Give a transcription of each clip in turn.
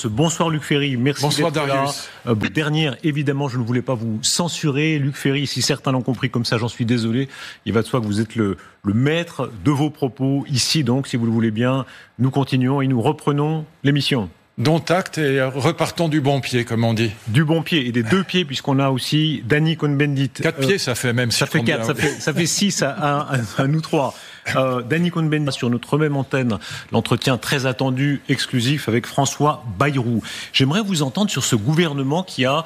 Darius. Bonsoir Luc Ferry, merci Bonsoir d'être Darius. là. Dernière, évidemment, je ne voulais pas vous censurer. Luc Ferry, si certains l'ont compris comme ça, j'en suis désolé. Il va de soi que vous êtes le maître de vos propos. Ici donc, si vous le voulez bien, nous continuons et nous reprenons l'émission. Dont acte et repartons du bon pied, comme on dit. Du bon pied et des deux pieds, puisqu'on a aussi Danny Cohn-Bendit. 4 pieds, ça fait même. Ça fait 4, ça fait 6 à nous 3. Danny Cohn-Bendit sur notre même antenne, l'entretien très attendu, exclusif avec François Bayrou. J'aimerais vous entendre sur ce gouvernement qui a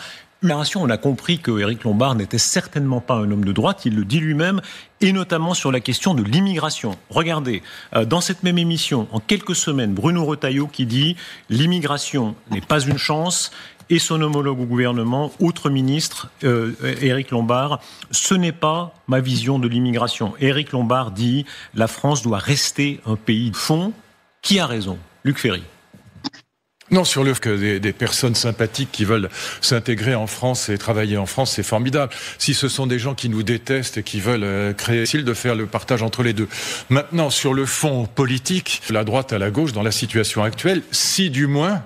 on a compris que Éric Lombard n'était certainement pas un homme de droite, il le dit lui-même, et notamment sur la question de l'immigration. Regardez, dans cette même émission, en quelques semaines, Bruno Retailleau qui dit « L'immigration n'est pas une chance », et son homologue au gouvernement, autre ministre, Éric Lombard, « Ce n'est pas ma vision de l'immigration ». Éric Lombard dit « La France doit rester un pays de fond ». Qui a raison ? Luc Ferry. Non, sur le que des personnes sympathiques qui veulent s'intégrer en France et travailler en France, c'est formidable. Si ce sont des gens qui nous détestent et qui veulent créer, c'est facile de faire le partage entre les deux. Maintenant, sur le fond politique, la droite à la gauche, dans la situation actuelle, si du moins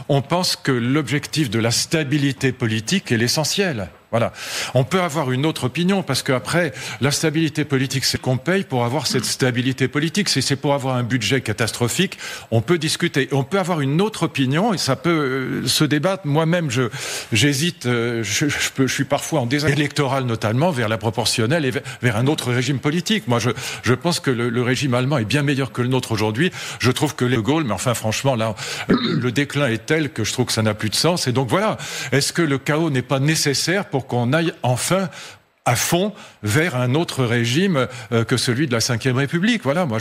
on pense que l'objectif de la stabilité politique est l'essentiel. Voilà. On peut avoir une autre opinion parce qu'après, la stabilité politique, c'est qu'on paye pour avoir cette stabilité politique. Si c'est pour avoir un budget catastrophique, on peut discuter. On peut avoir une autre opinion et ça peut se débattre. Moi-même, j'hésite. Je suis parfois en désaccord électoral, notamment vers la proportionnelle et vers un autre régime politique. Moi, je pense que le régime allemand est bien meilleur que le nôtre aujourd'hui. Je trouve que De Gaulle, mais enfin, franchement, là, le déclin est tel que je trouve que ça n'a plus de sens. Et donc voilà. Est-ce que le chaos n'est pas nécessaire pour qu'on aille enfin à fond vers un autre régime que celui de la Ve République. Voilà, moi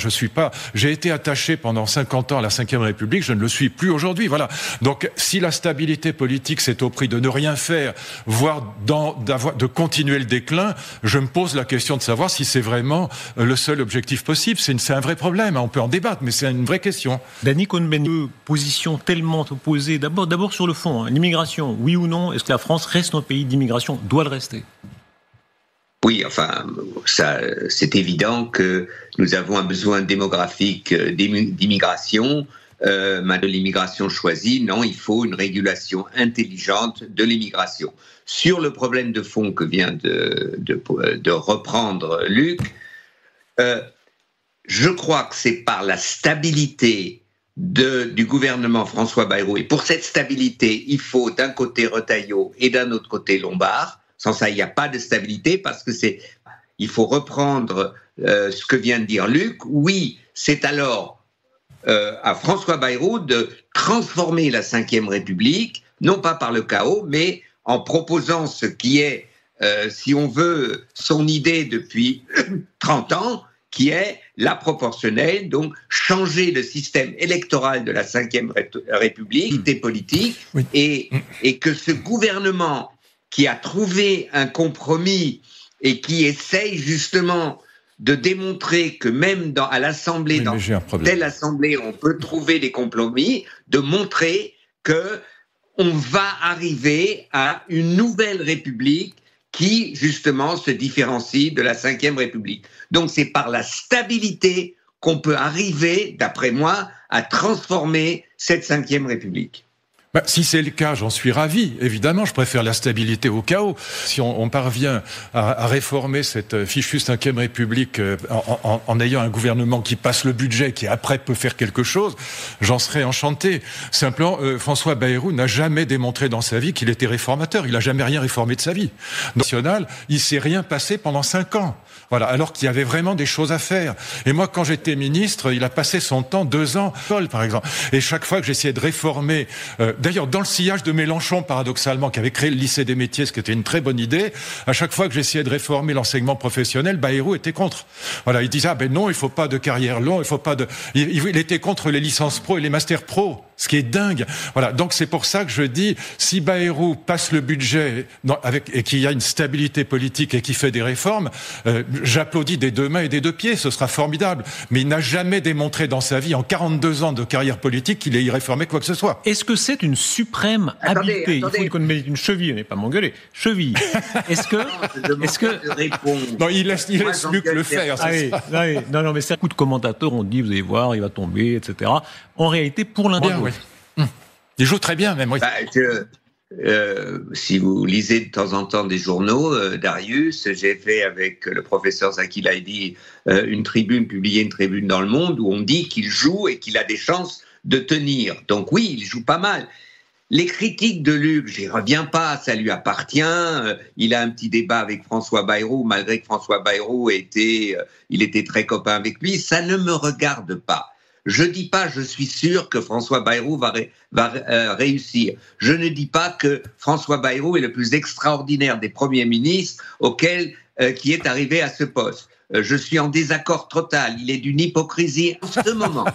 j'ai été attaché pendant 50 ans à la Ve République, je ne le suis plus aujourd'hui. Voilà. Donc si la stabilité politique c'est au prix de ne rien faire, voire de continuer le déclin, je me pose la question de savoir si c'est vraiment le seul objectif possible. C'est un vrai problème, on peut en débattre, mais c'est une vraie question. Danny Cohn-Bendit, position tellement opposée. D'abord sur le fond, l'immigration, oui ou non, est-ce que la France reste un pays d'immigration ? Doit le rester ? Oui, enfin, ça, c'est évident que nous avons un besoin démographique d'immigration, de l'immigration choisie. Non, il faut une régulation intelligente de l'immigration. Sur le problème de fond que vient de reprendre Luc, je crois que c'est par la stabilité du gouvernement François Bayrou. Et pour cette stabilité, il faut d'un côté Retailleau et d'un autre côté Lombard. Sans ça, il n'y a pas de stabilité parce que il faut reprendre ce que vient de dire Luc. Oui, c'est alors à François Bayrou de transformer la Ve République, non pas par le chaos, mais en proposant ce qui est, si on veut, son idée depuis 30 ans, qui est la proportionnelle, donc changer le système électoral de la Ve République, des politiques, oui. et que ce gouvernement qui a trouvé un compromis et qui essaye justement de démontrer que même à l'Assemblée, dès l'Assemblée, on peut trouver des compromis, de montrer que on va arriver à une nouvelle République qui, justement, se différencie de la Ve République. Donc, c'est par la stabilité qu'on peut arriver, d'après moi, à transformer cette Ve République. Si c'est le cas, j'en suis ravi. Évidemment, je préfère la stabilité au chaos. Si on parvient à réformer cette fichue Ve République en ayant un gouvernement qui passe le budget, qui après peut faire quelque chose, j'en serais enchanté. Simplement, François Bayrou n'a jamais démontré dans sa vie qu'il était réformateur. Il n'a jamais rien réformé de sa vie. National, il s'est rien passé pendant 5 ans. Voilà, alors qu'il y avait vraiment des choses à faire. Et moi, quand j'étais ministre, il a passé son temps 2 ans, par exemple. Et chaque fois que j'essayais de réformer, d'ailleurs, dans le sillage de Mélenchon, paradoxalement, qui avait créé le lycée des métiers, ce qui était une très bonne idée, à chaque fois que j'essayais de réformer l'enseignement professionnel, Bayrou était contre. Voilà, il disait, non, il faut pas de carrière longue, il était contre les licences pro et les masters pro. Ce qui est dingue. Voilà. Donc, c'est pour ça que je dis, si Bayrou passe le budget et qu'il y a une stabilité politique et qu'il fait des réformes, j'applaudis des 2 mains et des 2 pieds. Ce sera formidable. Mais il n'a jamais démontré dans sa vie, en 42 ans de carrière politique, qu'il ait réformé quoi que ce soit. Est-ce que c'est une suprême habileté? Il faut qu'on mette une cheville, on n'est pas m'engueuler. Cheville. Est-ce que non, il laisse Luc le faire. Non, mais beaucoup de commentateurs ont dit, vous allez voir, il va tomber, etc. En réalité, pour l'un oui. Il joue très bien, même, oui. Si vous lisez de temps en temps des journaux, Darius, j'ai fait avec le professeur Zaki Laïdi publié une tribune dans Le Monde où on dit qu'il joue et qu'il a des chances de tenir. Donc oui, il joue pas mal. Les critiques de Luc, j'y reviens pas, ça lui appartient. Il a un petit débat avec François Bayrou, malgré que François Bayrou il était très copain avec lui. Ça ne me regarde pas. Je dis pas, je suis sûr que François Bayrou va réussir. Je ne dis pas que François Bayrou est le plus extraordinaire des premiers ministres qui est arrivé à ce poste. Je suis en désaccord total. Il est d'une hypocrisie en ce moment.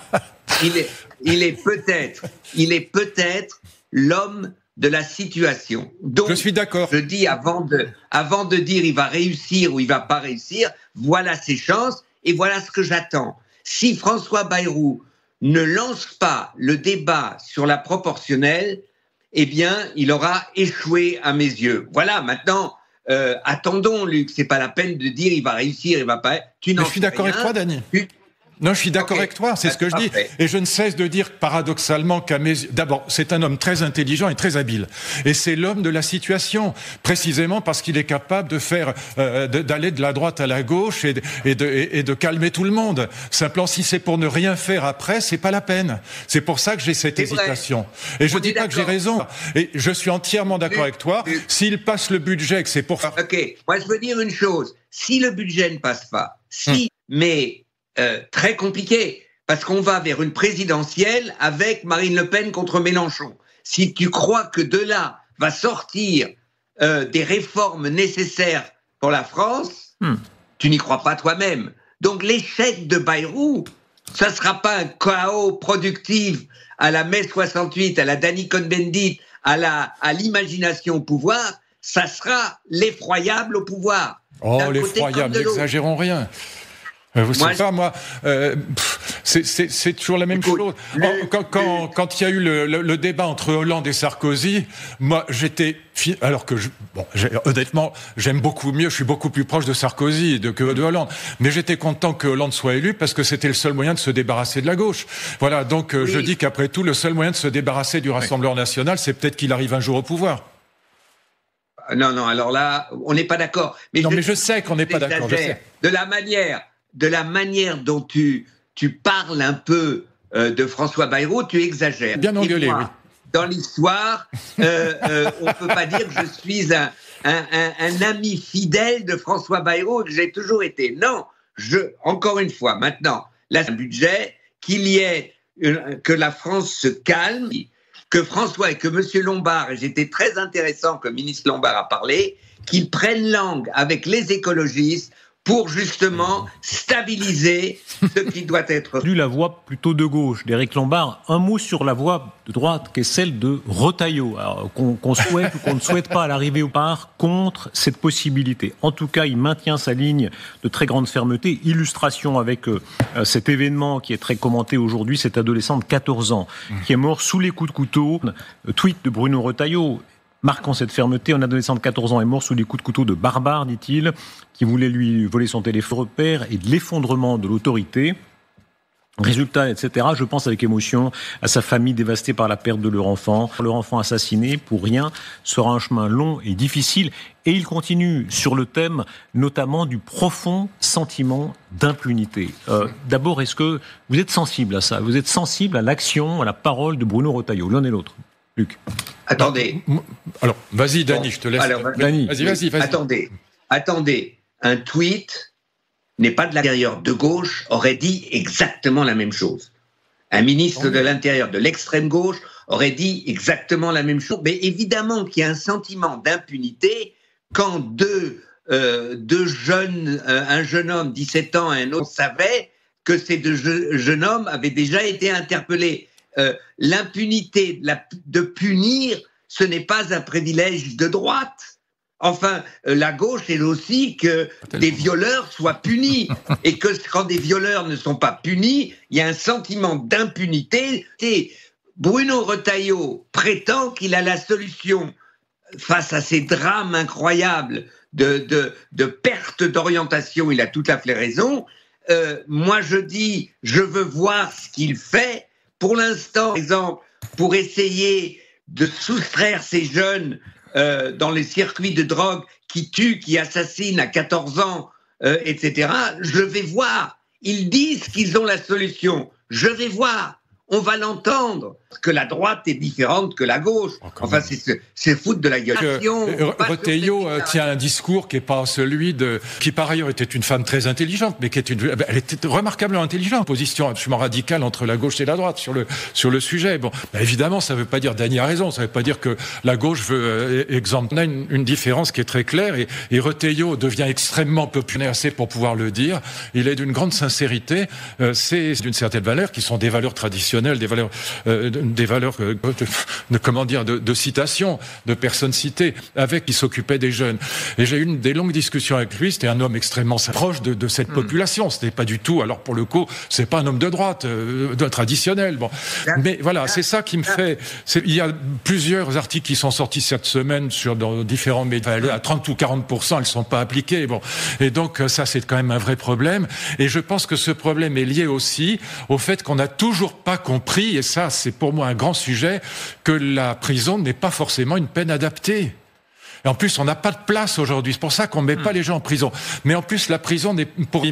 Il est peut-être l'homme de la situation. Donc, je suis d'accord. Je dis avant de dire il va réussir ou il va pas réussir, voilà ses chances et voilà ce que j'attends. Si François Bayrou ne lance pas le débat sur la proportionnelle, eh bien, il aura échoué à mes yeux. Voilà, maintenant, attendons, Luc, c'est pas la peine de dire il va réussir, il va pas. Je suis d'accord avec toi, Dany. Non, je suis d'accord avec toi, c'est ce que je dis. Et je ne cesse de dire paradoxalement qu'à mes yeux, d'abord, c'est un homme très intelligent et très habile. Et c'est l'homme de la situation, précisément parce qu'il est capable de faire, d'aller de la droite à la gauche et de calmer tout le monde. Simplement, si c'est pour ne rien faire après, c'est pas la peine. C'est pour ça que j'ai cette hésitation. Et je dis pas que j'ai raison. Et je suis entièrement d'accord avec toi. S'il passe le budget, que c'est pour faire. Ok. Moi, je veux dire une chose. Si le budget ne passe pas, mais très compliqué, parce qu'on va vers une présidentielle avec Marine Le Pen contre Mélenchon. Si tu crois que de là va sortir des réformes nécessaires pour la France, tu n'y crois pas toi-même. Donc l'échec de Bayrou, ça ne sera pas un chaos productif à la mai 68, à la Danny Cohn-Bendit, à l'imagination au pouvoir, ça sera l'effroyable au pouvoir. Oh, l'effroyable, n'exagérons rien. Vous savez pas, moi, c'est toujours la même chose. Quand il y a eu le débat entre Hollande et Sarkozy, moi, honnêtement, j'aime beaucoup mieux, je suis beaucoup plus proche de Sarkozy que de Hollande. Mais j'étais content que Hollande soit élu parce que c'était le seul moyen de se débarrasser de la gauche. Voilà, donc je dis qu'après tout, le seul moyen de se débarrasser du Rassemblement national, c'est peut-être qu'il arrive un jour au pouvoir. Non, alors là, on n'est pas d'accord. Mais je sais qu'on n'est pas d'accord. De la manière dont tu parles un peu de François Bayrou, tu exagères. Bien engueulé, oui. Dans l'histoire, on ne peut pas dire que je suis un ami fidèle de François Bayrou, que j'ai toujours été. Non, encore une fois, maintenant, là, c'est un budget, que la France se calme, que François et que M. Lombard, et j'étais très intéressant que le ministre Lombard a parlé, qu'ils prennent langue avec les écologistes pour justement stabiliser ce qui doit être. La voix plutôt de gauche d'Éric Lombard. Un mot sur la voix de droite qui est celle de Retailleau, qu'on souhaite ou qu'on ne souhaite pas à l'arrivée au part contre cette possibilité. En tout cas, il maintient sa ligne de très grande fermeté. Illustration avec cet événement qui est très commenté aujourd'hui, cet adolescent de 14 ans qui est mort sous les coups de couteau. Tweet de Bruno Retailleau. Marquant cette fermeté, un adolescent de 14 ans est mort sous les coups de couteau de barbares, dit-il, qui voulait lui voler son téléphone repère et de l'effondrement de l'autorité. Résultat, etc. Je pense avec émotion à sa famille dévastée par la perte de leur enfant assassiné pour rien sera un chemin long et difficile. Et il continue sur le thème notamment du profond sentiment d'impunité. D'abord, est-ce que vous êtes sensible à ça ? Vous êtes sensible à l'action, à la parole de Bruno Retailleau, l'un et l'autre ? Luc. Attendez. Alors, vas-y, Dany, je te laisse. Alors, Dany. Vas-y. Attendez. Un tweet n'est pas de l'intérieur. De gauche aurait dit exactement la même chose. Un ministre de l'Intérieur de l'extrême gauche aurait dit exactement la même chose. Mais évidemment qu'il y a un sentiment d'impunité quand deux jeunes, un jeune homme, 17 ans, et un autre, savaient que ces deux jeunes hommes avaient déjà été interpellés. L'impunité de punir, ce n'est pas un privilège de droite. Enfin, la gauche est aussi que des violeurs soient punis. Et que quand des violeurs ne sont pas punis, il y a un sentiment d'impunité. Et Bruno Retailleau prétend qu'il a la solution face à ces drames incroyables de perte d'orientation. Il a tout à fait raison. Moi, je dis, je veux voir ce qu'il fait. Pour l'instant, par exemple, pour essayer de soustraire ces jeunes dans les circuits de drogue qui tuent, qui assassinent à 14 ans, etc. Je vais voir. Ils disent qu'ils ont la solution. Je vais voir. On va l'entendre. Que la droite est différente que la gauche. Enfin, c'est foutre de la gueule. Retailleau tient un discours qui n'est pas celui de... qui par ailleurs était une femme très intelligente, mais elle était remarquablement intelligente. Position absolument radicale entre la gauche et la droite sur le sujet. Bon, évidemment, ça ne veut pas dire Dany a raison. Ça ne veut pas dire que la gauche veut exempter. On a une différence qui est très claire et Retailleau devient extrêmement populaire, c'est pour pouvoir le dire. Il est d'une grande sincérité. C'est d'une certaine valeur qui sont des valeurs traditionnelles, des valeurs de citation, de personnes citées, qui s'occupaient des jeunes. Et j'ai eu des longues discussions avec lui. C'était un homme extrêmement proche de cette population. C'était pas du tout, alors pour le coup, c'est pas un homme de droite, traditionnel. Bon. Mais voilà, c'est ça qui me fait... Il y a plusieurs articles qui sont sortis cette semaine dans différents médias. À 30 ou 40%, elles sont pas appliquées. Bon. Et donc, ça, c'est quand même un vrai problème. Et je pense que ce problème est lié aussi au fait qu'on n'a toujours pas compris, et ça, c'est pour moi un grand sujet, que la prison n'est pas forcément une peine adaptée. Et en plus, on n'a pas de place aujourd'hui. C'est pour ça qu'on ne met pas les gens en prison. Mais en plus, la prison n'est pour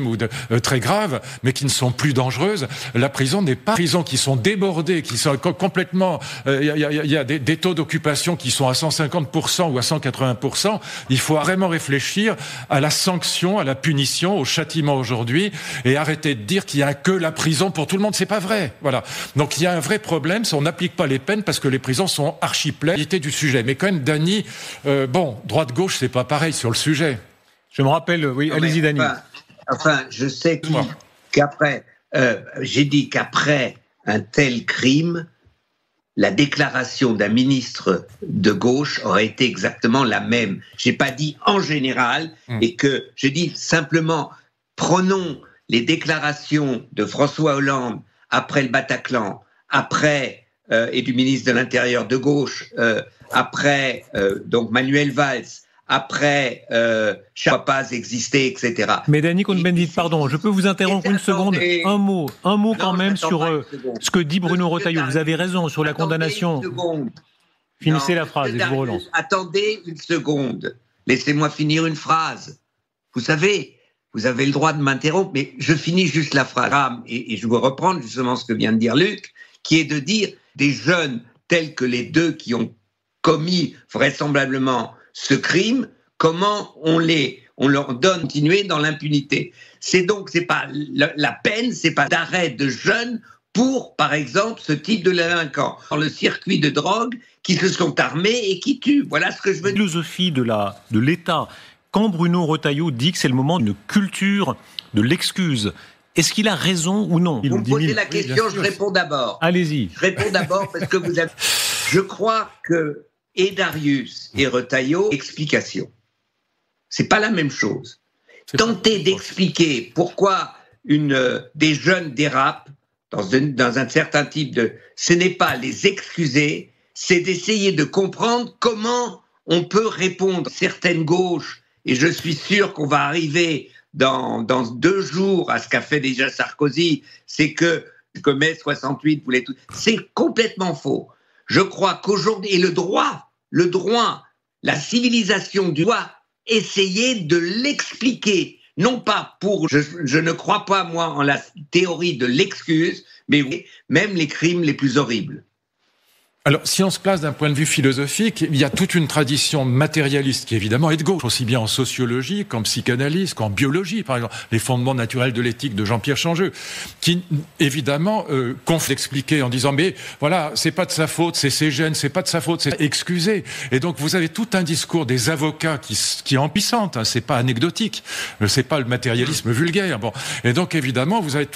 très grave, mais qui ne sont plus dangereuses. La prison n'est pas prison qui sont débordées, qui sont complètement... Il y a des taux d'occupation qui sont à 150% ou à 180%. Il faut vraiment réfléchir à la sanction, à la punition, au châtiment aujourd'hui, et arrêter de dire qu'il n'y a que la prison pour tout le monde. C'est pas vrai. Voilà. Donc il y a un vrai problème, c'est on n'applique pas les peines parce que les prisons sont archi-pleines du sujet. Mais quand même, Dany... droite-gauche, c'est pas pareil sur le sujet. Je me rappelle, oui, allez-y, Dany. Je sais qu'après, j'ai dit qu'après un tel crime, la déclaration d'un ministre de gauche aurait été exactement la même. J'ai pas dit en général, et que j'ai dit simplement, prenons les déclarations de François Hollande après le Bataclan, et du ministre de l'Intérieur de gauche, après donc Manuel Valls, après Chapaz existait, etc. Mais Dany Cohn-Bendit, pardon, je peux vous interrompre une seconde. Un mot quand même sur ce que dit Bruno Retailleau. Vous avez raison sur la condamnation. Finissez la phrase et je vous relance. Attendez une seconde. Laissez-moi finir une phrase. Vous savez, vous avez le droit de m'interrompre, mais je finis juste la phrase. Et je veux reprendre justement ce que vient de dire Luc, qui est de dire des jeunes tels que les deux qui ont commis vraisemblablement ce crime, comment on leur donne continuer dans l'impunité. C'est pas la peine, c'est pas d'arrêt de jeunes pour, par exemple, ce type de délinquants dans le circuit de drogue qui se sont armés et qui tuent. Voilà ce que je veux dire. La philosophie de l'État. Quand Bruno Retailleau dit que c'est le moment d'une culture de l'excuse, est-ce qu'il a raison ou non? Vous me posez la question, je réponds d'abord. Allez-y. Je réponds d'abord parce que vous avez... Je crois que et Darius et Retailleau, explication. C'est pas la même chose. Tenter d'expliquer pourquoi des jeunes dérapent dans un certain type de... Ce n'est pas les excuser, c'est d'essayer de comprendre comment on peut répondre. Certaines gauches, et je suis sûr qu'on va arriver dans 2 jours à ce qu'a fait déjà Sarkozy, c'est que mai 68 voulait tout... C'est complètement faux. Je crois qu'aujourd'hui, et le droit, la civilisation doit essayer de l'expliquer. Non pas pour... Je ne crois pas, moi, en la théorie de l'excuse, mais même les crimes les plus horribles. Alors, si on se place d'un point de vue philosophique, il y a toute une tradition matérialiste qui, évidemment, est de gauche, aussi bien en sociologie qu'en psychanalyse, qu'en biologie, par exemple, les fondements naturels de l'éthique de Jean-Pierre Changeux, qui, évidemment, confie d'expliquer en disant, mais voilà, c'est pas de sa faute, c'est ses gènes, c'est pas de sa faute, c'est excusé. Et donc, vous avez tout un discours des avocats qui est emplissante, hein, c'est pas anecdotique, c'est pas le matérialisme vulgaire. Bon. Et donc, évidemment, vous avez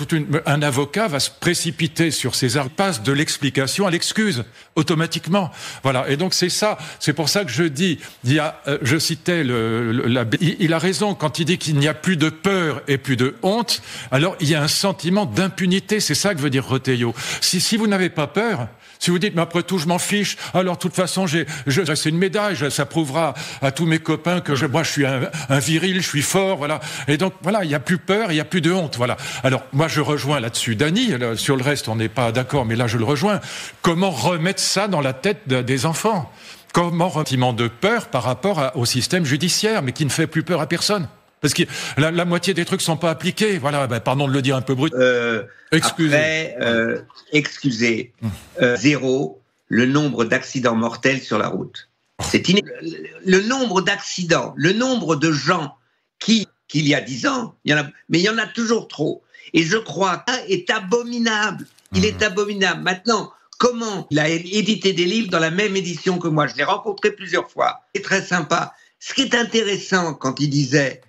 un avocat va se précipiter sur ces arguments, passe de l'explication à l'excuse. Automatiquement. Voilà. Et donc, c'est pour ça que je dis, je citais il a raison quand il dit qu'il n'y a plus de peur et plus de honte, alors il y a un sentiment d'impunité. C'est ça que veut dire Retailleau. Si vous n'avez pas peur, Si vous dites, mais après tout, je m'en fiche, alors de toute façon, c'est une médaille, ça prouvera à tous mes copains que moi, je suis un viril, je suis fort, voilà. Et donc, voilà, il n'y a plus peur, il n'y a plus de honte, voilà. Alors, moi, je rejoins là-dessus Dany, sur le reste, on n'est pas d'accord, mais là, je le rejoins. Comment remettre ça dans la tête des enfants ? Comment un sentiment de peur par rapport au système judiciaire, mais qui ne fait plus peur à personne ? Parce que la moitié des trucs sont pas appliqués. Voilà, pardon de le dire un peu brut. Excusez. Zéro, le nombre d'accidents mortels sur la route. Le nombre d'accidents, le nombre de gens qu'il y a 10 ans, mais il y en a toujours trop. Et je crois que ça est abominable. Il est abominable. Maintenant, comment il a édité des livres dans la même édition que moi? Je l'ai rencontré plusieurs fois. C'est très sympa. Ce qui est intéressant quand il disait,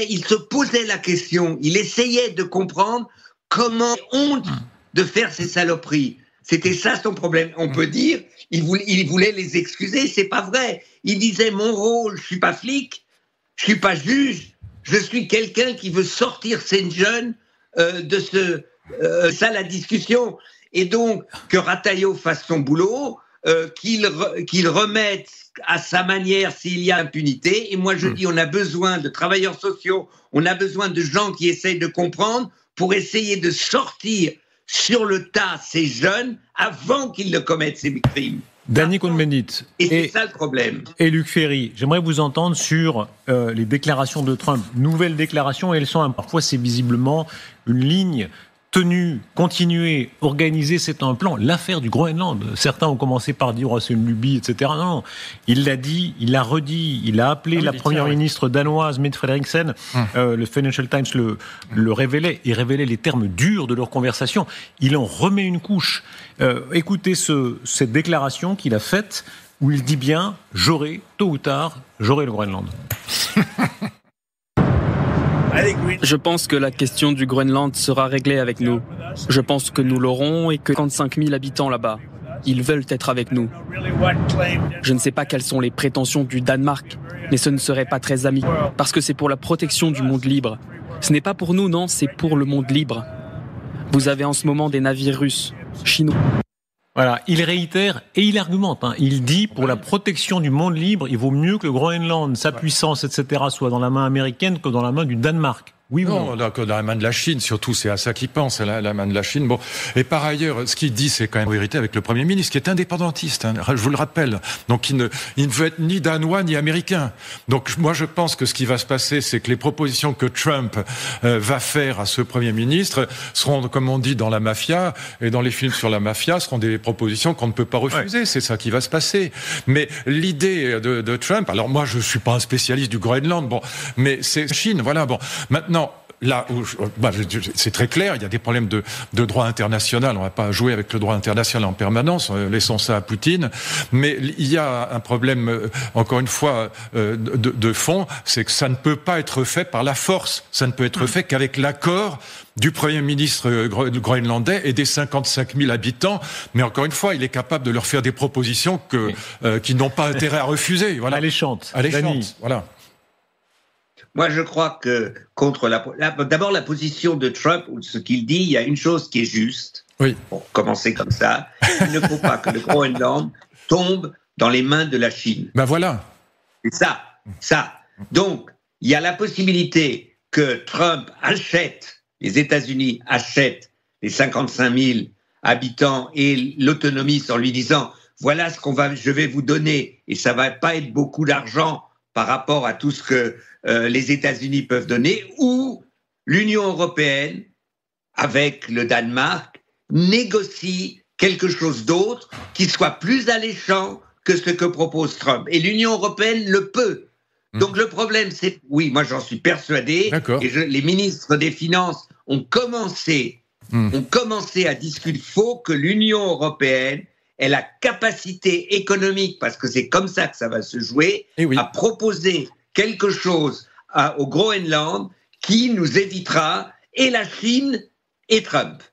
il se posait la question, il essayait de comprendre comment honte de faire ces saloperies. C'était ça son problème. On peut dire, il voulait les excuser, c'est pas vrai. Il disait, mon rôle, je suis pas flic, je suis pas juge, je suis quelqu'un qui veut sortir ces jeunes de ça la discussion. Et donc, que Rataillot fasse son boulot, qu'il remette à sa manière s'il y a impunité. Et moi, je dis, on a besoin de travailleurs sociaux, on a besoin de gens qui essayent de comprendre pour essayer de sortir sur le tas ces jeunes avant qu'ils ne commettent ces crimes. Dany Cohn-Bendit. Et c'est ça le problème. Et Luc Ferry, j'aimerais vous entendre sur les déclarations de Trump. Nouvelles déclarations, et elles sont parfois, c'est visiblement une ligne tenue, continuer, organiser, c'est un plan. L'affaire du Groenland, certains ont commencé par dire c'est une lubie, etc. Non, il l'a dit, il l'a redit, il a appelé la première ministre danoise, Mette Frederiksen. Le Financial Times le révélait, et révélait les termes durs de leur conversation. Il en remet une couche. Écoutez cette déclaration qu'il a faite, où il dit bien, tôt ou tard, j'aurai le Groenland. Je pense que la question du Groenland sera réglée avec nous. Je pense que nous l'aurons et que 55 000 habitants là-bas, ils veulent être avec nous. Je ne sais pas quelles sont les prétentions du Danemark, mais ce ne serait pas très amical, parce que c'est pour la protection du monde libre. Ce n'est pas pour nous, non, c'est pour le monde libre. Vous avez en ce moment des navires russes, chinois. Voilà, il réitère et il argumente. Il dit, pour la protection du monde libre, il vaut mieux que le Groenland, sa puissance, etc., soit dans la main américaine que dans la main du Danemark. Oui ou non ? Non, que dans la main de la Chine, surtout, c'est à ça qu'il pense, la main de la Chine. Bon, et par ailleurs, ce qu'il dit, c'est quand même en vérité avec le Premier ministre, qui est indépendantiste, je vous le rappelle. Donc, il ne veut être ni danois, ni américain. Donc, moi, je pense que ce qui va se passer, c'est que les propositions que Trump va faire à ce Premier ministre seront, comme on dit dans la mafia, et dans les films sur la mafia, seront des propositions qu'on ne peut pas refuser. Ouais. C'est ça qui va se passer. Mais l'idée de Trump, alors moi, je suis pas un spécialiste du Groenland, bon, mais c'est Chine, voilà, bon. Maintenant, là où c'est très clair, il y a des problèmes de droit international. On va pas jouer avec le droit international en permanence. Laissons ça à Poutine. Mais il y a un problème, encore une fois, de fond, c'est que ça ne peut pas être fait par la force. Ça ne peut être fait qu'avec l'accord du Premier ministre groenlandais et des 55 000 habitants. Mais encore une fois, il est capable de leur faire des propositions qui n'ont pas intérêt à refuser. Voilà. Alléchantes. Voilà. Moi, je crois que d'abord la position de Trump, ou ce qu'il dit, il y a une chose qui est juste. Oui. Pour commencer comme ça, il ne faut pas que le Groenland tombe dans les mains de la Chine. Ben voilà. C'est ça. Donc, il y a la possibilité que Trump les États-Unis achètent les 55 000 habitants et l'autonomie en lui disant voilà je vais vous donner, et ça va pas être beaucoup d'argent par rapport à tout ce que les États-Unis peuvent donner, ou l'Union européenne, avec le Danemark, négocie quelque chose d'autre qui soit plus alléchant que ce que propose Trump. Et l'Union européenne le peut. Donc le problème, c'est... Oui, moi j'en suis persuadé, et les ministres des Finances ont commencé à discuter. Il faut que l'Union européenne ait la capacité économique, parce que c'est comme ça que ça va se jouer, à proposer quelque chose au Groenland qui nous évitera et la Chine et Trump.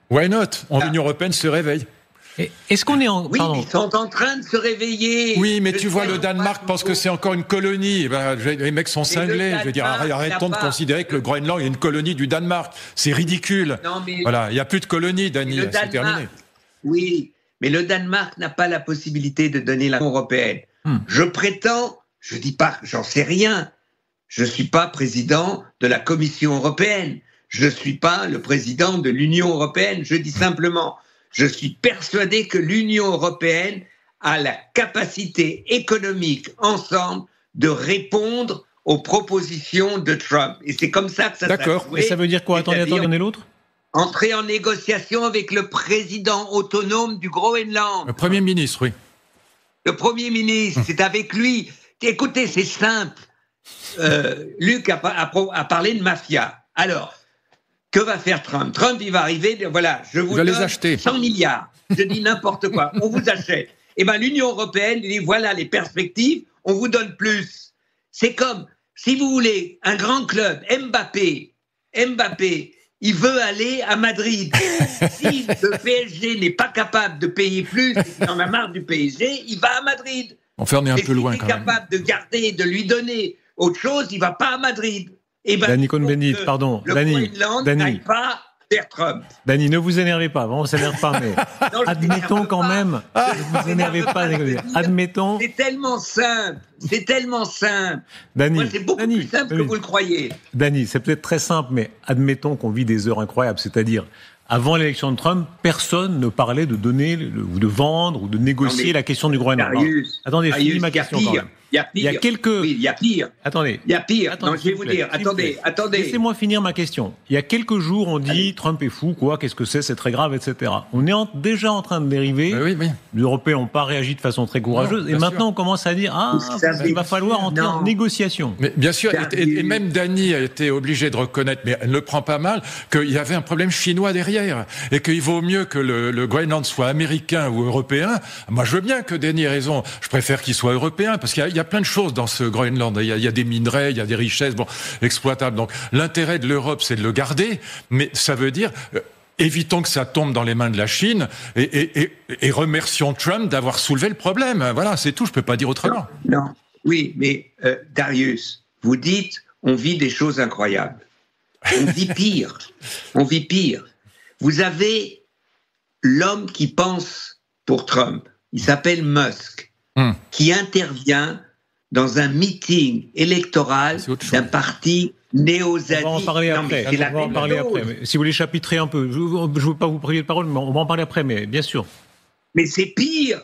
Why not ? L'Union européenne se réveille. Est-ce qu'on est en... Oui, ils sont en train de se réveiller. Oui, mais tu vois, le Danemark pense que c'est encore une colonie. Les mecs sont cinglés. Je veux dire, arrêtons de considérer que le Groenland est une colonie du Danemark. C'est ridicule. Non, mais voilà, il n'y a plus de colonie, Dany, c'est terminé. Oui, mais le Danemark n'a pas la possibilité de donner l'Union européenne. Je prétends, je dis pas, j'en sais rien. Je suis pas président de la Commission européenne. Je suis pas le président de l'Union européenne. Je dis simplement, je suis persuadé que l'Union européenne a la capacité économique ensemble de répondre aux propositions de Trump. Et c'est comme ça que ça s'est joué. D'accord. Et ça veut dire quoi? Attendez, l'un et l'autre? Entrer en négociation avec le président autonome du Groenland. Le Premier ministre, oui. Le Premier ministre, c'est avec lui. Écoutez, c'est simple. Luc a parlé de mafia. Alors, que va faire Trump? Trump, il va arriver, voilà, je vous donne les acheter. 100 milliards. Je dis n'importe quoi, on vous achète. Eh bien, l'Union européenne dit, voilà les perspectives, on vous donne plus. C'est comme, si vous voulez, un grand club, Mbappé, il veut aller à Madrid. Si le PSG n'est pas capable de payer plus, il en a marre du PSG, il va à Madrid. Enfin, on est un peu loin quand même. S'il est capable de garder, de lui donner autre chose, il ne va pas à Madrid. Et ben, Danny Cohn-Bendit, pardon. Le Groenland n'aille pas vers Trump. Danny, ne vous énervez pas. Bon, on ne s'énerve pas, mais Non, admettons quand même. Ne vous énervez pas. Admettons. C'est tellement simple. C'est tellement simple. Danny, Moi, c'est beaucoup plus simple que vous le croyez. Danny, c'est peut-être très simple, mais admettons qu'on vit des heures incroyables. C'est-à-dire, avant l'élection de Trump, personne ne parlait de donner, ou de vendre, ou de négocier la question du Groenland. Attendez, finis ma question. Il y a pire. Oui, il y a pire. Attendez. Il y a pire. Attendez, non, je vais vous dire. Attendez. Laissez-moi finir ma question. Il y a quelques jours, on dit Trump est fou, quoi, qu'est-ce que c'est très grave, etc. On est déjà en train de dériver. Oui. Les Européens n'ont pas réagi de façon très courageuse. Et maintenant, on commence à dire il va falloir entrer en négociation. Mais bien sûr, et même Danny a été obligé de reconnaître, mais elle ne le prend pas mal, qu'il y avait un problème chinois derrière. Et qu'il vaut mieux que le Groenland soit américain ou européen. Moi, je veux bien que Danny ait raison. Je préfère qu'il soit européen, parce qu'il y a plein de choses dans ce Groenland. Il y a des minerais, il y a des richesses exploitables. Donc l'intérêt de l'Europe, c'est de le garder, mais ça veut dire évitons que ça tombe dans les mains de la Chine et remercions Trump d'avoir soulevé le problème. Voilà, c'est tout, je ne peux pas dire autrement. Non. Oui, mais Darius, vous dites on vit des choses incroyables. On vit pire. Vous avez l'homme qui pense pour Trump, il s'appelle Musk, qui intervient dans un meeting électoral d'un parti néo-zazi. On va en parler après. Mais si vous voulez chapitrer un peu, je ne veux pas vous priver de parole, mais on va en parler après, mais bien sûr. Mais c'est pire.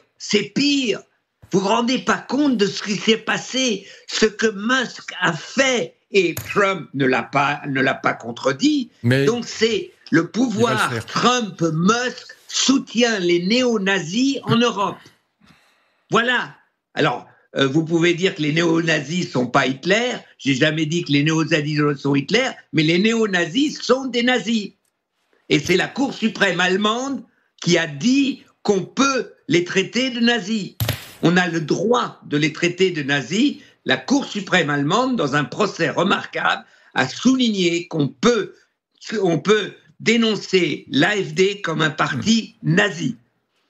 Vous vous rendez pas compte de ce qui s'est passé, ce que Musk a fait, et Trump ne l'a pas contredit. Mais donc c'est le pouvoir Trump-Musk soutient les néo-nazis en Europe. Voilà. Alors, vous pouvez dire que les néo-nazis sont pas Hitler. J'ai jamais dit que les néo-nazis sont Hitler, mais les néo-nazis sont des nazis. Et c'est la Cour suprême allemande qui a dit qu'on peut les traiter de nazis. On a le droit de les traiter de nazis. La Cour suprême allemande, dans un procès remarquable, a souligné qu'on peut dénoncer l'AfD comme un parti nazi.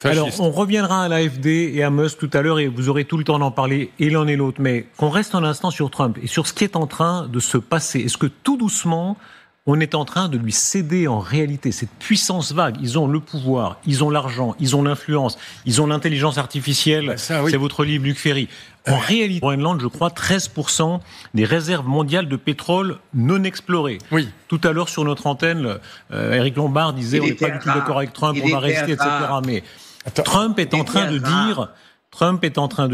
Alors, on reviendra à l'AfD et à Musk tout à l'heure et vous aurez tout le temps d'en parler et l'un et l'autre. Mais qu'on reste un instant sur Trump et sur ce qui est en train de se passer. Est-ce que tout doucement, on est en train de lui céder en réalité cette puissance vague? Ils ont le pouvoir, ils ont l'argent, ils ont l'influence, ils ont l'intelligence artificielle. C'est votre livre, Luc Ferry. En réalité, Groenland, je crois, 13% des réserves mondiales de pétrole non explorées. Oui. Tout à l'heure, sur notre antenne, Éric Lombard disait on n'est pas du tout d'accord avec Trump, on va rester, etc. Mais Trump est en train de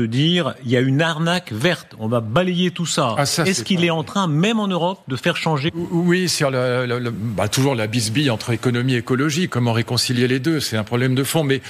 dire, il y a une arnaque verte, on va balayer tout ça. Est-ce qu'il est en train, même en Europe, de faire changer? Oui, sur toujours la bisbille entre économie et écologie, comment réconcilier les deux, c'est un problème de fond. Mais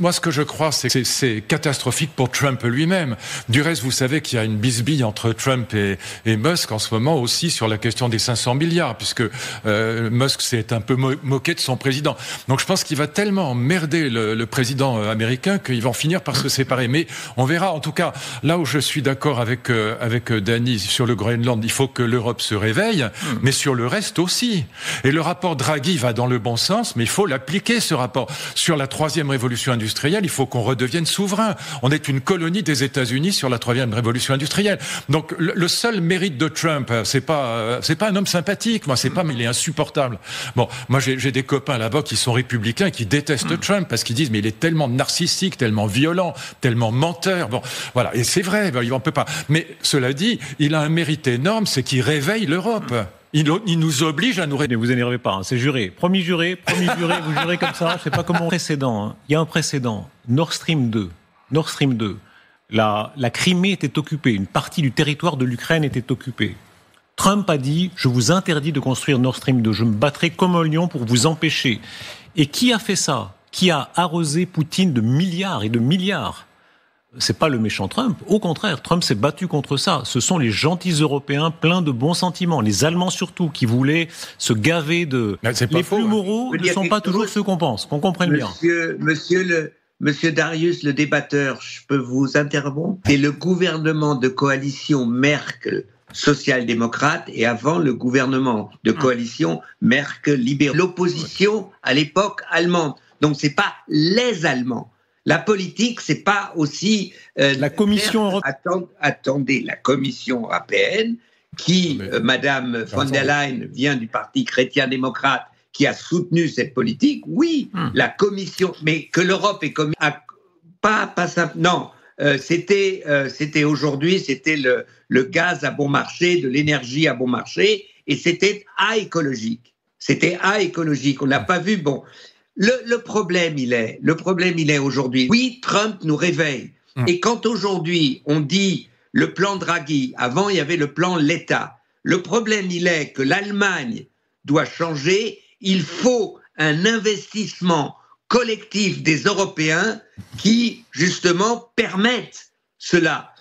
moi, ce que je crois, c'est que c'est catastrophique pour Trump lui-même. Du reste, vous savez qu'il y a une bisbille entre Trump et Musk en ce moment aussi sur la question des 500 milliards, puisque Musk s'est un peu moqué de son président. Donc je pense qu'il va tellement emmerder le président américain qu'il va en finir par se séparer séparer. Mais on verra. En tout cas, là où je suis d'accord avec Dany sur le Groenland, il faut que l'Europe se réveille, mais sur le reste aussi. Et le rapport Draghi va dans le bon sens, mais il faut l'appliquer, ce rapport. Sur la troisième révolution industrielle, il faut qu'on redevienne souverain. On est une colonie des États-Unis sur la troisième révolution industrielle. Donc le seul mérite de Trump, c'est pas un homme sympathique, moi, mais il est insupportable. Bon, moi j'ai des copains là-bas qui sont républicains et qui détestent Trump parce qu'ils disent mais il est tellement narcissique, tellement violent, tellement menteur. Bon, voilà, et c'est vrai, on peut pas. Mais cela dit, il a un mérite énorme, c'est qu'il réveille l'Europe. Il nous oblige à nous réveiller. Ne vous énervez pas, hein, c'est juré. Promis juré, vous jurez comme ça. Je sais pas comment. Précédent, hein. Il y a un précédent. Nord Stream 2. La Crimée était occupée, une partie du territoire de l'Ukraine était occupée. Trump a dit « Je vous interdis de construire Nord Stream 2, je me battrai comme un lion pour vous empêcher ». Et qui a fait ça ? Qui a arrosé Poutine de milliards et de milliards ? C'est pas le méchant Trump. Au contraire, Trump s'est battu contre ça. Ce sont les gentils Européens pleins de bons sentiments, les Allemands surtout, qui voulaient se gaver de... Les plus moraux ne sont pas toujours ceux qu'on pense, qu'on comprenne bien. Monsieur Darius, le débatteur, je peux vous interrompre ? C'est le gouvernement de coalition Merkel social-démocrate et avant le gouvernement de coalition Merkel-libéral. L'opposition à l'époque allemande. Donc c'est pas les Allemands. La politique, c'est pas aussi la Commission européenne. Attendez, la Commission européenne, qui Madame von der Leyen vient du Parti chrétien-démocrate, qui a soutenu cette politique. Oui, la Commission, mais que l'Europe est comme pas simple. Non, c'était aujourd'hui, c'était le gaz à bon marché, de l'énergie à bon marché, et c'était aécologique. C'était aécologique. On n'a pas vu. Bon. Le problème, il est aujourd'hui. Oui, Trump nous réveille. Et quand aujourd'hui, on dit le plan Draghi, avant il y avait le plan Letta, le problème, il est que l'Allemagne doit changer. Il faut un investissement collectif des Européens qui, justement, permettent cela.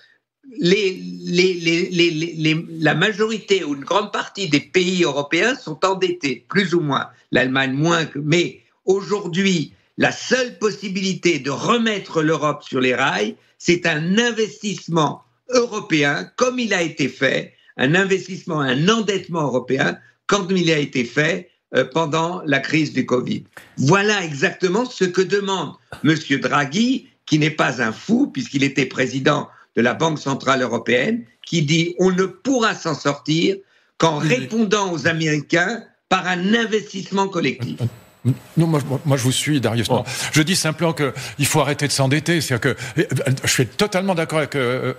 La majorité ou une grande partie des pays européens sont endettés, plus ou moins. L'Allemagne moins que... Mais aujourd'hui, la seule possibilité de remettre l'Europe sur les rails, c'est un investissement européen, comme il a été fait, un endettement européen, comme il a été fait pendant la crise du Covid. Voilà exactement ce que demande M. Draghi, qui n'est pas un fou, puisqu'il était président de la Banque Centrale Européenne, qui dit « on ne pourra s'en sortir qu'en répondant aux Américains par un investissement collectif ». Non, moi je vous suis, Darius. Non. Je dis simplement qu'il faut arrêter de s'endetter. C'est-à-dire que je suis totalement d'accord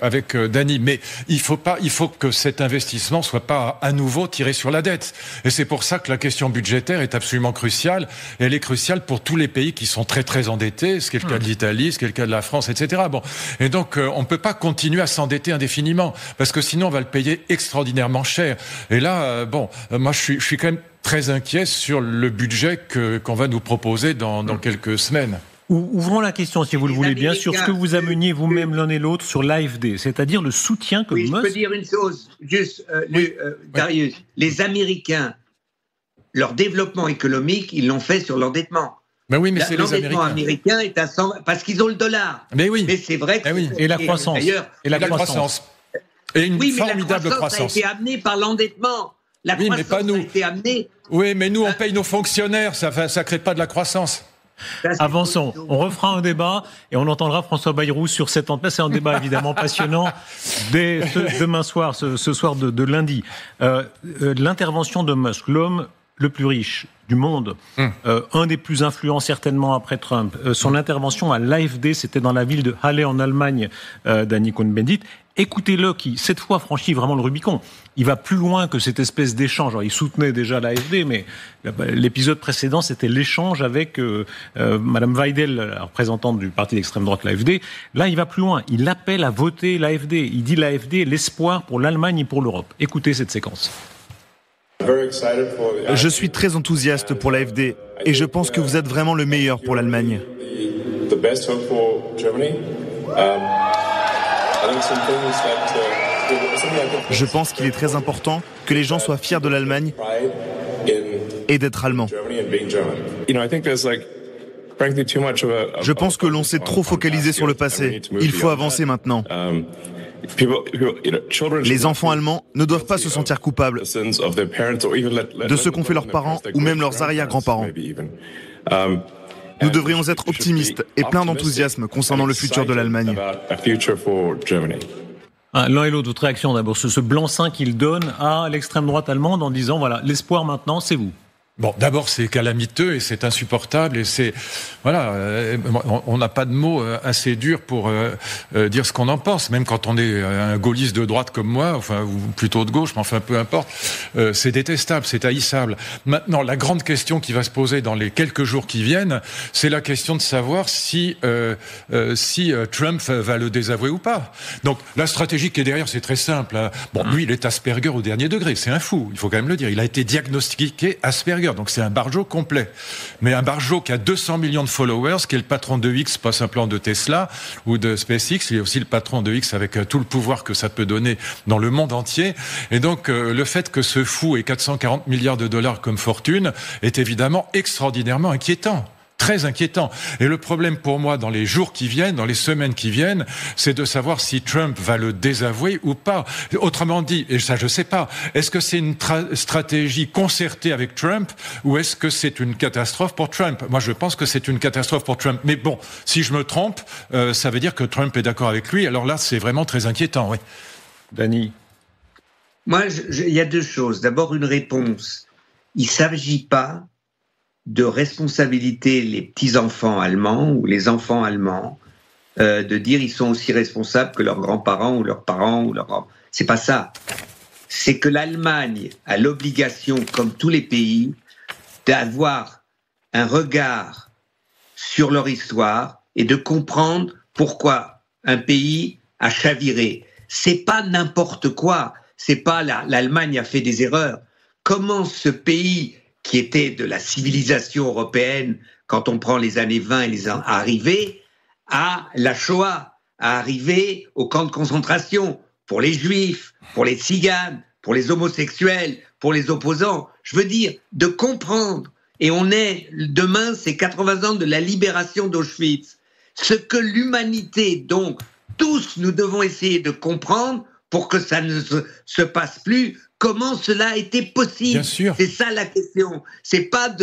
avec Dany, mais il faut que cet investissement soit pas à nouveau tiré sur la dette. Et c'est pour ça que la question budgétaire est absolument cruciale. Et elle est cruciale pour tous les pays qui sont très très endettés, ce qui est le cas de l'Italie, ce qui est le cas de la France, etc. Bon, et donc on peut pas continuer à s'endetter indéfiniment parce que sinon on va le payer extraordinairement cher. Et là, moi je suis quand même très inquiet sur le budget qu'on va nous proposer dans quelques semaines. Ouvrons la question, si vous le voulez bien, sur ce que vous ameniez vous-même l'un et l'autre sur l'AfD, c'est-à-dire le soutien que Musk... Oui, je peux dire une chose, juste, Darius. Les Américains, leur développement économique, ils l'ont fait sur l'endettement. Mais oui, mais c'est les Américains. L'endettement américain est à 100... parce qu'ils ont le dollar. Mais oui. Mais c'est vrai que... Et la croissance. Et la croissance. Et une formidable croissance. Ça a été amené par l'endettement. La croissance mais pas nous. A été amenée. Oui, mais nous, on paye nos fonctionnaires, ça crée pas de la croissance. Avançons. On refera un débat et on entendra François Bayrou sur cette antenne. C'est un débat évidemment passionnant dès demain soir, ce soir de lundi. L'intervention de Musk, l'homme le plus riche du monde, un des plus influents certainement après Trump. Son intervention à l'AfD, c'était dans la ville de Halle en Allemagne, Dany Cohn-Bendit. Écoutez-le, qui cette fois franchit vraiment le Rubicon. Il va plus loin que cette espèce d'échange. Alors, il soutenait déjà l'AfD, mais l'épisode précédent, c'était l'échange avec Madame Weidel, la représentante du parti d'extrême droite, l'AfD. Là, il va plus loin. Il appelle à voter l'AfD. Il dit l'AfD est l'espoir pour l'Allemagne et pour l'Europe. Écoutez cette séquence. Je suis très enthousiaste pour l'AfD et je pense que vous êtes vraiment le meilleur pour l'Allemagne. Je pense qu'il est très important que les gens soient fiers de l'Allemagne et d'être allemands. Je pense que l'on s'est trop focalisé sur le passé. Il faut avancer maintenant. Les enfants allemands ne doivent pas se sentir coupables de ce qu'ont fait leurs parents ou même leurs arrière-grands-parents. Nous devrions être optimistes et pleins d'enthousiasme concernant le futur de l'Allemagne. L'un et l'autre, votre réaction d'abord, ce blanc-seing qu'il donne à l'extrême droite allemande en disant, voilà, l'espoir maintenant, c'est vous. Bon, d'abord, c'est calamiteux et c'est insupportable et c'est... Voilà, on n'a pas de mots assez durs pour dire ce qu'on en pense, même quand on est un gaulliste de droite comme moi, enfin, ou plutôt de gauche, mais enfin, peu importe. C'est détestable, c'est haïssable. Maintenant, la grande question qui va se poser dans les quelques jours qui viennent, c'est la question de savoir si Trump va le désavouer ou pas. Donc, la stratégie qui est derrière, c'est très simple. Bon, lui, il est Asperger au dernier degré, c'est un fou, il faut quand même le dire. Il a été diagnostiqué Asperger. Donc c'est un barjo complet. Mais un barjo qui a 200 millions de followers, qui est le patron de X, pas simplement de Tesla ou de SpaceX, il est aussi le patron de X avec tout le pouvoir que ça peut donner dans le monde entier. Et donc le fait que ce fou ait 440 milliards de dollars comme fortune est évidemment extraordinairement inquiétant. Très inquiétant. Et le problème pour moi dans les jours qui viennent, dans les semaines qui viennent, c'est de savoir si Trump va le désavouer ou pas. Autrement dit, et ça je sais pas, est-ce que c'est une stratégie concertée avec Trump ou est-ce que c'est une catastrophe pour Trump ? Moi je pense que c'est une catastrophe pour Trump. Mais bon, si je me trompe, ça veut dire que Trump est d'accord avec lui. Alors là, c'est vraiment très inquiétant, oui. Dany ? Moi, il y a deux choses. D'abord, une réponse. Il ne s'agit pas de responsabiliser les petits-enfants allemands ou les enfants allemands, de dire ils sont aussi responsables que leurs grands-parents ou leurs parents ou leurs grands... C'est pas ça. C'est que l'Allemagne a l'obligation, comme tous les pays, d'avoir un regard sur leur histoire et de comprendre pourquoi un pays a chaviré. C'est pas n'importe quoi. C'est pas l'Allemagne a fait des erreurs. Comment ce pays qui était de la civilisation européenne, quand on prend les années 20 et les années arrivées, à la Shoah, à arriver au camp de concentration, pour les juifs, pour les tziganes, pour les homosexuels, pour les opposants. Je veux dire, de comprendre. Et demain, c'est 80 ans de la libération d'Auschwitz. Ce que l'humanité, donc, tous nous devons essayer de comprendre pour que ça ne se passe plus. Comment cela a été possible ? Bien sûr. C'est ça la question. C'est pas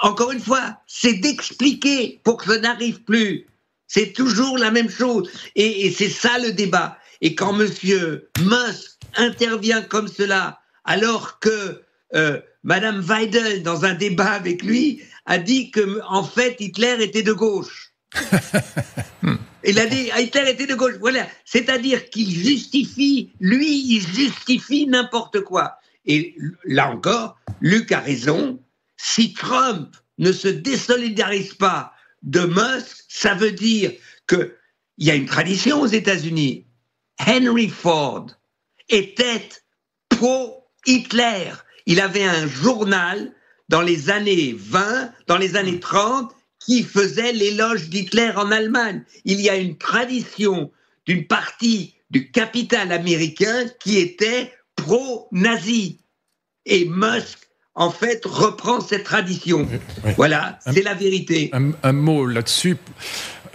encore une fois, c'est d'expliquer pour que ça n'arrive plus. C'est toujours la même chose. Et c'est ça le débat. Et quand monsieur Musk intervient comme cela, alors que Madame Weidel, dans un débat avec lui, a dit que en fait Hitler était de gauche. Il a dit Hitler était de gauche. Voilà, c'est-à-dire qu'il justifie, il justifie n'importe quoi. Et là encore, Luc a raison. Si Trump ne se désolidarise pas de Musk, ça veut dire qu'il y a une tradition aux États-Unis. Henry Ford était pro-Hitler. Il avait un journal dans les années 20, dans les années 30, qui faisait l'éloge d'Hitler en Allemagne. Il y a une tradition d'une partie du capital américain qui était pro-nazi. Et Musk, en fait, reprend cette tradition. Oui. Voilà, c'est la vérité. Un mot là-dessus.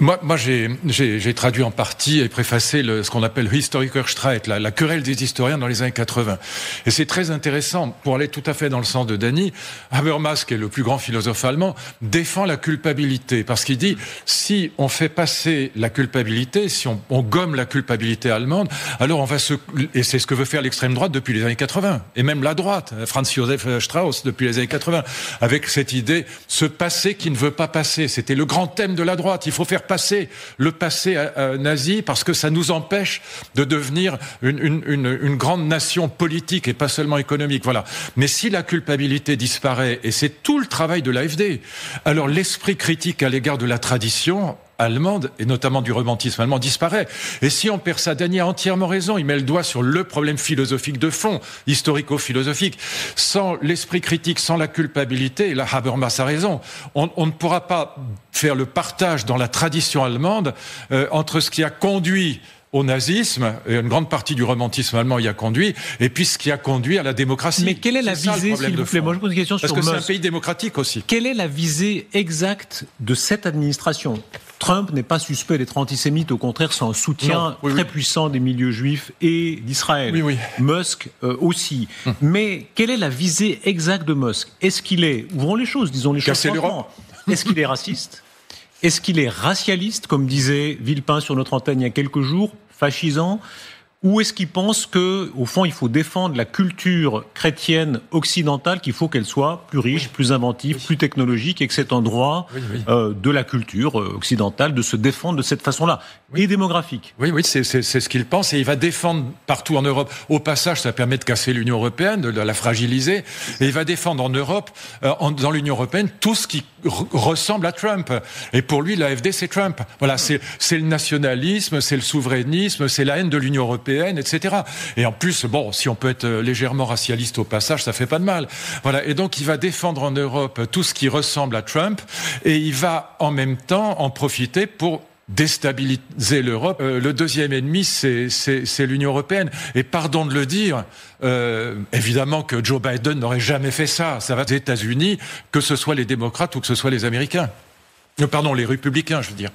Moi, j'ai traduit en partie et préfacé ce qu'on appelle Historiker Streit, la querelle des historiens dans les années 80. Et c'est très intéressant, pour aller tout à fait dans le sens de Dany, Habermas, qui est le plus grand philosophe allemand, défend la culpabilité, parce qu'il dit, si on fait passer la culpabilité, si on gomme la culpabilité allemande, alors et c'est ce que veut faire l'extrême droite depuis les années 80, et même la droite, Franz Josef Strauss depuis les années 80, avec cette idée, ce passé qui ne veut pas passer. C'était le grand thème de la droite. Il faut faire passer le passé nazi parce que ça nous empêche de devenir une grande nation politique et pas seulement économique. Voilà. Mais si la culpabilité disparaît, et c'est tout le travail de l'AfD, alors l'esprit critique à l'égard de la tradition allemande, et notamment du romantisme allemand, disparaît. Et si on perd ça, Dany a entièrement raison, il met le doigt sur le problème philosophique de fond, historico-philosophique. Sans l'esprit critique, sans la culpabilité, et là Habermas a raison, on ne pourra pas faire le partage dans la tradition allemande entre ce qui a conduit au nazisme, et une grande partie du romantisme allemand y a conduit, et puis ce qui a conduit à la démocratie. Mais quelle est la visée, s'il vous plaît? Moi, je pose une question sur Musk. Parce que c'est un pays démocratique aussi. Quelle est la visée exacte de cette administration? Trump n'est pas suspect d'être antisémite, au contraire, c'est un soutien très puissant des milieux juifs et d'Israël. Oui. Musk aussi. Mais quelle est la visée exacte de Musk? Est-ce qu'il est, ouvrons les choses, disons les choses franchement, est-ce qu'il est raciste? Est-ce qu'il est racialiste, comme disait Villepin sur notre antenne il y a quelques jours, fascisant? Ou est-ce qu'il pense qu'au fond, il faut défendre la culture chrétienne occidentale, qu'il faut qu'elle soit plus riche, plus inventive, plus technologique, et que c'est un droit de la culture occidentale de se défendre de cette façon-là, et démographique? Oui, c'est ce qu'il pense, et il va défendre partout en Europe. Au passage, ça permet de casser l'Union européenne, de la fragiliser, et il va défendre en Europe, dans l'Union européenne, tout ce qui ressemble à Trump. Et pour lui, l'AfD, c'est Trump. Voilà, c'est le nationalisme, c'est le souverainisme, c'est la haine de l'Union européenne, etc. Et en plus, si on peut être légèrement racialiste au passage, ça fait pas de mal. Voilà. Et donc, il va défendre en Europe tout ce qui ressemble à Trump, et il va en même temps en profiter pour déstabiliser l'Europe. Le deuxième ennemi, c'est l'Union européenne. Et pardon de le dire, évidemment que Joe Biden n'aurait jamais fait ça. Ça va des États-Unis, que ce soit les démocrates ou que ce soit les Américains. Pardon, les républicains, je veux dire.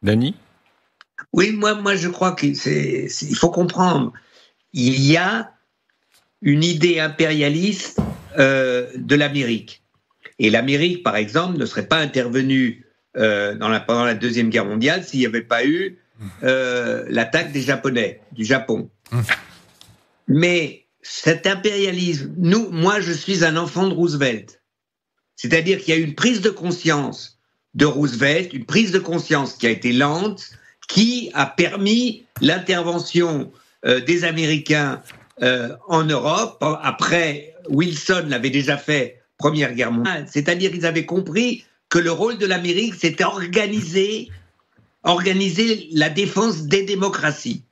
Dany? Oui, moi je crois qu'il faut comprendre. Il y a une idée impérialiste de l'Amérique. Et l'Amérique, par exemple, ne serait pas intervenue pendant la Deuxième Guerre mondiale s'il n'y avait pas eu l'attaque des Japonais, du Japon. Mais cet impérialisme, moi je suis un enfant de Roosevelt. C'est-à-dire qu'il y a eu une prise de conscience de Roosevelt, une prise de conscience qui a été lente, qui a permis l'intervention des Américains en Europe. Après, Wilson l'avait déjà fait, Première Guerre mondiale. C'est-à-dire qu'ils avaient compris que le rôle de l'Amérique, c'était organiser la défense des démocraties.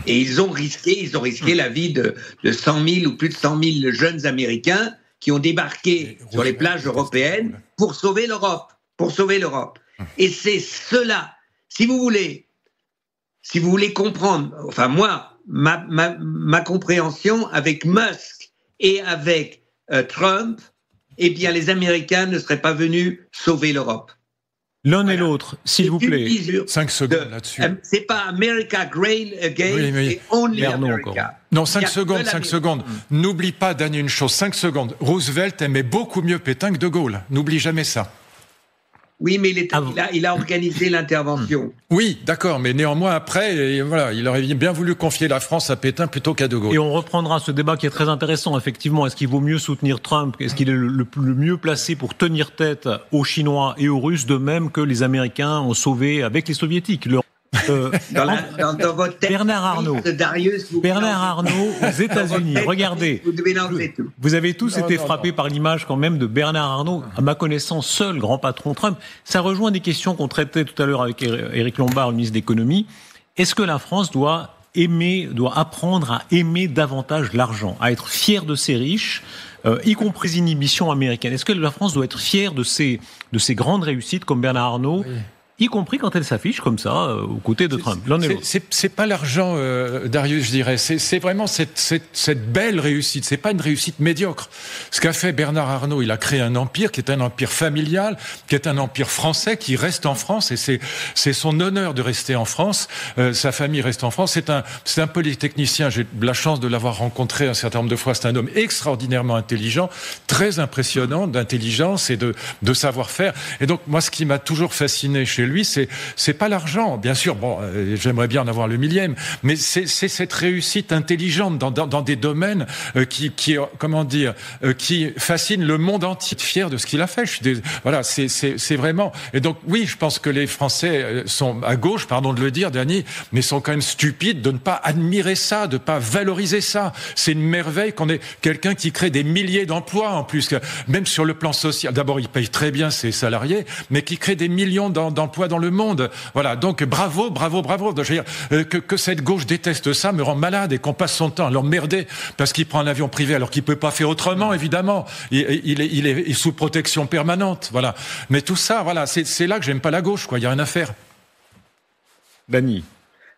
Et ils ont risqué la vie de 100 000 ou plus de 100 000 jeunes Américains qui ont débarqué sur les plages européennes pour sauver l'Europe. Et c'est cela. Si vous voulez comprendre, enfin moi, ma compréhension avec Musk et avec Trump, eh bien les Américains ne seraient pas venus sauver l'Europe. L'un et l'autre, s'il vous plaît. 5 secondes là-dessus. C'est pas America Great Again, c'est Only America. Non, 5 secondes. N'oublie pas, Dany, une chose, 5 secondes. Roosevelt aimait beaucoup mieux Pétain que De Gaulle. N'oublie jamais ça. Oui, mais il a organisé l'intervention. Oui, d'accord, mais néanmoins, après, il aurait bien voulu confier la France à Pétain plutôt qu'à De Gaulle. Et on reprendra ce débat qui est très intéressant, effectivement. Est-ce qu'il vaut mieux soutenir Trump? Est-ce qu'il est le mieux placé pour tenir tête aux Chinois et aux Russes, de même que les Américains ont sauvé avec les Soviétiques dans votre tête, Bernard Arnault aux États-Unis. Regardez, vous avez tous été frappés par l'image quand même de Bernard Arnault, à ma connaissance seul grand patron Trump. Ça rejoint des questions qu'on traitait tout à l'heure avec Éric Lombard, le ministre de l'économie. Est-ce que la France doit apprendre à aimer davantage l'argent, à être fière de ses riches, y compris les inhibitions américaines? Est-ce que la France doit être fière de ses grandes réussites comme Bernard Arnault? Oui. Y compris quand elle s'affiche comme ça, aux côtés de Trump. L'un et l'autre. C'est pas l'argent, Darius, je dirais. C'est vraiment cette belle réussite. C'est pas une réussite médiocre. Ce qu'a fait Bernard Arnault, il a créé un empire qui est un empire familial, qui est un empire français, qui reste en France, et c'est son honneur de rester en France. Sa famille reste en France. C'est un polytechnicien. J'ai la chance de l'avoir rencontré un certain nombre de fois. C'est un homme extraordinairement intelligent, très impressionnant d'intelligence et de savoir-faire. Et donc, moi, ce qui m'a toujours fasciné chez lui, c'est pas l'argent, bien sûr. J'aimerais bien en avoir le millième, mais c'est cette réussite intelligente dans des domaines qui fascinent le monde entier. Fier de ce qu'il a fait. C'est vraiment. Et donc, oui, je pense que les Français sont à gauche, pardon de le dire, Dany, mais sont quand même stupides de ne pas admirer ça, de pas valoriser ça. C'est une merveille qu'on ait quelqu'un qui crée des milliers d'emplois en plus, même sur le plan social. D'abord, il paye très bien ses salariés, mais qui crée des millions d'emplois dans le monde. Voilà, donc bravo. Je veux dire, que cette gauche déteste ça me rend malade, et qu'on passe son temps à l'emmerder parce qu'il prend un avion privé alors qu'il peut pas faire autrement, évidemment. Il est sous protection permanente. Voilà. Mais tout ça, voilà, c'est là que j'aime pas la gauche, quoi. Il y a rien à faire. Dany.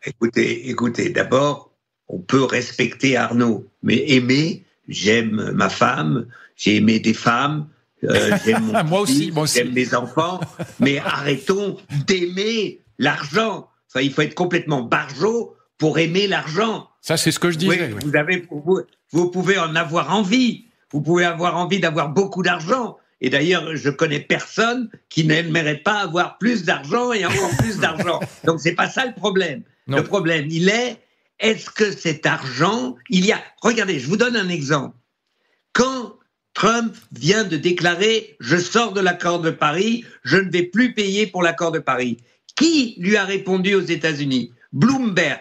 Écoutez, d'abord, on peut respecter Arnaud, mais aimer, j'aime ma femme, j'ai aimé des femmes, j'aime mon fils, j'aime mes enfants, mais arrêtons d'aimer l'argent. Enfin, il faut être complètement barjot pour aimer l'argent. Ça, c'est ce que je disais. Oui. Vous pouvez en avoir envie. Vous pouvez avoir envie d'avoir beaucoup d'argent. Et d'ailleurs, je connais personne qui n'aimerait pas avoir plus d'argent et encore plus d'argent. Donc, c'est pas ça le problème. Non. Le problème, est-ce que cet argent, regardez, je vous donne un exemple. Quand Trump vient de déclarer « Je sors de l'accord de Paris, je ne vais plus payer pour l'accord de Paris », qui lui a répondu aux États-Unis? Bloomberg,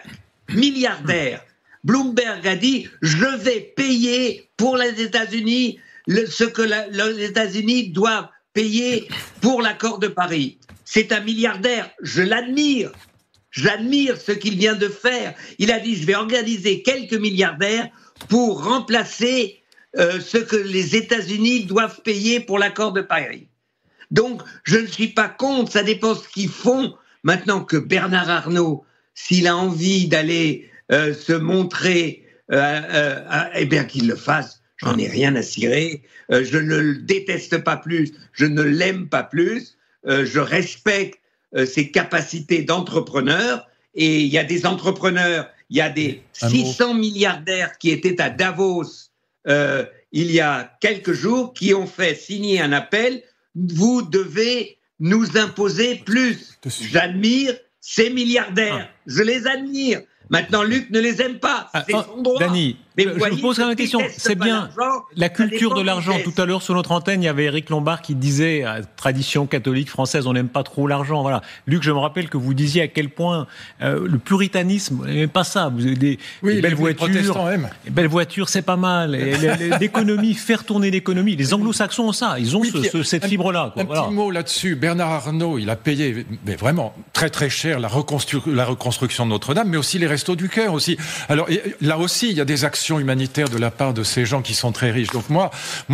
milliardaire. Bloomberg a dit « Je vais payer pour les États-Unis ce que les États-Unis doivent payer pour l'accord de Paris ». C'est un milliardaire, je l'admire. J'admire ce qu'il vient de faire. Il a dit « Je vais organiser quelques milliardaires pour remplacer ce que les États-Unis doivent payer pour l'accord de Paris ». Donc, je ne suis pas contre, ça dépend ce qu'ils font. Maintenant que Bernard Arnault, s'il a envie d'aller se montrer, eh bien qu'il le fasse, j'en ai rien à cirer. Je ne le déteste pas plus, je ne l'aime pas plus. Je respecte ses capacités d'entrepreneur. Et il y a des entrepreneurs, il y a des 600 milliardaires qui étaient à Davos il y a quelques jours, qui ont fait signer un appel. Vous devez nous imposer plus. J'admire ces milliardaires. Je les admire. Maintenant, Luc ne les aime pas. C'est son droit. Dany, je vous pose une question. C'est bien la culture de l'argent. Tout à l'heure, sur notre antenne, il y avait Éric Lombard qui disait, tradition catholique française, on n'aime pas trop l'argent. Voilà. Luc, je me rappelle que vous disiez à quel point le puritanisme, vous n'aimez pas ça. Vous avez des belles voitures. Les belles voitures, c'est pas mal. L'économie, faire tourner l'économie. Les anglo-saxons ont ça. Ils ont cette fibre-là. Petit mot là-dessus. Bernard Arnault, il a payé vraiment très très cher la reconstruction de Notre-Dame, mais aussi les Restos du Cœur aussi. Alors là aussi, il y a des actions humanitaires de la part de ces gens qui sont très riches. Donc moi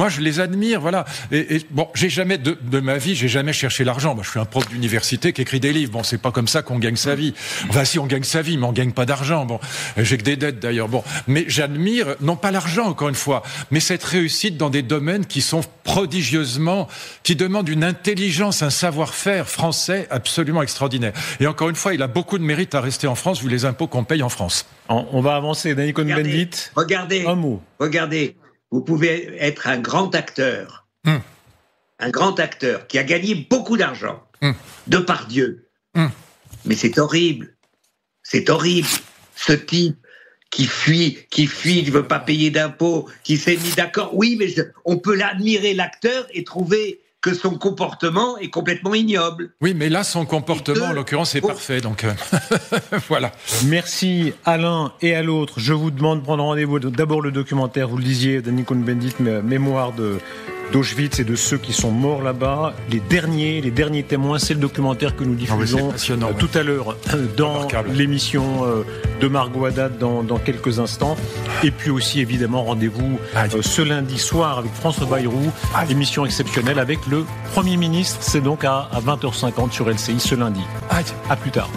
je les admire, voilà. Et bon, j'ai jamais de ma vie, j'ai jamais cherché l'argent. Moi, je suis un prof d'université qui écrit des livres. Bon, c'est pas comme ça qu'on gagne sa vie. Enfin, si on gagne sa vie, mais on gagne pas d'argent. Bon, j'ai que des dettes d'ailleurs. Bon, mais j'admire non pas l'argent encore une fois, mais cette réussite dans des domaines qui sont prodigieusement, qui demandent une intelligence, un savoir-faire français absolument extraordinaire. Et encore une fois, il a beaucoup de mérite à rester en France vu les impôts qu'on paye en France. On va avancer. Dany Cohn-Bendit. Regardez, vous pouvez être un grand acteur, un grand acteur qui a gagné beaucoup d'argent, Depardieu. Mais c'est horrible, ce type qui fuit, qui ne veut pas payer d'impôts, qui s'est mis d'accord. Oui, mais on peut l'admirer, l'acteur, et trouver que son comportement est complètement ignoble. Oui, mais là, son comportement, en l'occurrence, est parfait. Donc, voilà. Merci à l'un et à l'autre. Je vous demande de prendre rendez-vous. D'abord, le documentaire, vous le disiez, Dany Cohn-Bendit, mémoire d'Auschwitz et de ceux qui sont morts là-bas. Les derniers témoins, c'est le documentaire que nous diffusons tout à l'heure dans l'émission de Margot Haddad dans quelques instants. Et puis aussi, évidemment, rendez-vous ce lundi soir avec François Bayrou, émission exceptionnelle avec le Premier ministre. C'est donc à 20h50 sur LCI ce lundi. À plus tard.